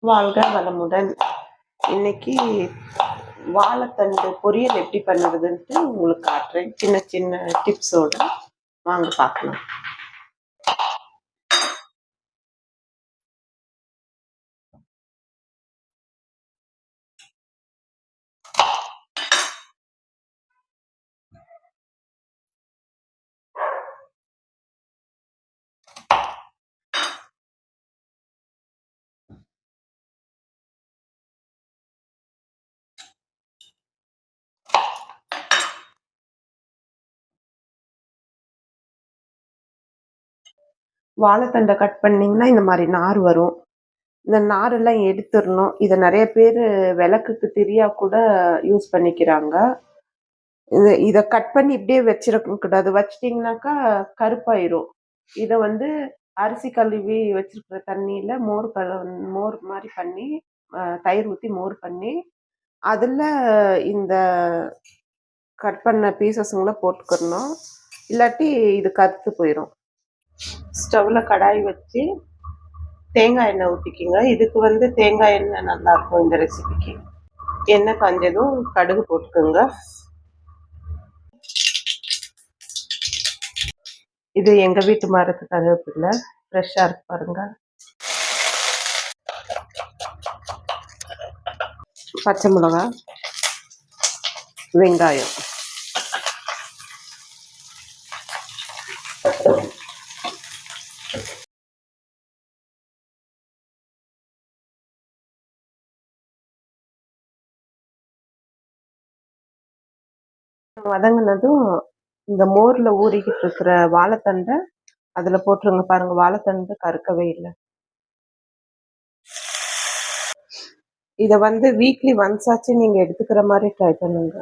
வாழ்க வளமுடன். இன்னைக்கு வாழைத்தண்டு பொரியல் எப்படி பண்ணுறதுன்ட்டு உங்களுக்கு காட்டுறேன், சின்ன சின்ன டிப்ஸோட. வாங்க பார்க்கலாம். வாழைத்தண்டை கட் பண்ணிங்கன்னா இந்த மாதிரி நார் வரும். இந்த நாரெல்லாம் எடுத்துடணும். இதை நிறைய பேர் விளக்குக்கு திரியா கூட யூஸ் பண்ணிக்கிறாங்க. இதை கட் பண்ணி இப்படியே வச்சிடக்கூடாது. வச்சிட்டிங்கனாக்கா கருப்பாயிரும். இதை அரிசி கழுவி வச்சிருக்கிற தண்ணியில் மோர் மாதிரி பண்ணி, தயிர் ஊற்றி மோர் பண்ணி, அதில் இந்த கட் பண்ண பீசஸுங்களை போட்டுக்கிறணும். இல்லாட்டி இது கருத்து போயிடும். ஸ்டவ்வில் கடாய் வச்சு தேங்காய் எண்ணெய் ஊற்றிக்கிங்க. இதுக்கு தேங்காய் எண்ணெய் நல்லாயிருக்கும் இந்த ரெசிபிக்கு. எண்ணெய் காஞ்சதும் கடுகு போட்டுக்கோங்க. இது எங்கள் வீட்டு மரத்து கருவேப்பிலை, ஃப்ரெஷ்ஷாக இருக்கு பாருங்க. பச்சை மிளகா, வெங்காயம், வதங்கினதும் இந்த மோரில் ஊறிக்கிட்டு இருக்கிற வாழைத்தண்டை அதில் போட்டுருங்க. பாருங்க, வாழைத்தண்டு கருக்கவே இல்லை. இதை வீக்லி ஒன்ஸ் ஆச்சு நீங்கள் எடுத்துக்கிற மாதிரி ட்ரை பண்ணுங்க.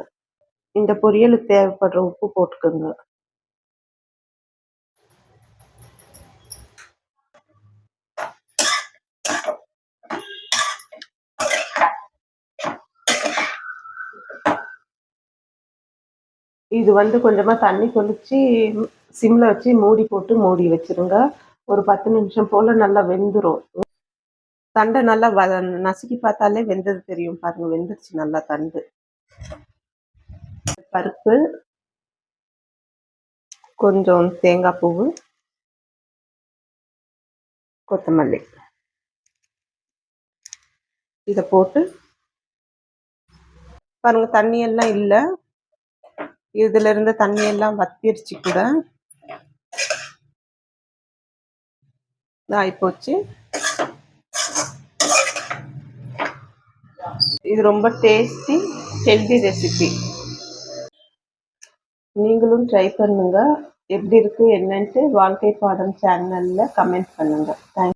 இந்த பொரியலுக்கு தேவைப்படுற உப்பு போட்டுக்கோங்க. இது கொஞ்சமாக தண்ணி தொளிச்சு சிம்மில் வச்சு மூடி வச்சிருங்க. ஒரு 10 நிமிஷம் போல் நல்லா வெந்துடும். தண்டை நல்லா நசுக்கி பார்த்தாலே வெந்தது தெரியும். பாருங்க, வெந்துருச்சு நல்லா தண்டு. பருப்பு, கொஞ்சம் தேங்காய் பூவு, கொத்தமல்லி, இதை போட்டு பாருங்க. தண்ணியெல்லாம் இல்லை, இதுல இருந்த தண்ணியெல்லாம் வத்திருச்சு கூட, ஆயிப்போச்சு. இது ரொம்ப டேஸ்டி ஹெல்தி ரெசிபி. நீங்களும் ட்ரை பண்ணுங்க. எப்படி இருக்கு என்னன்ட்டு வாழ்க்கை பாடம் சேனல்ல கமெண்ட் பண்ணுங்க. தேங்க்ஸ்.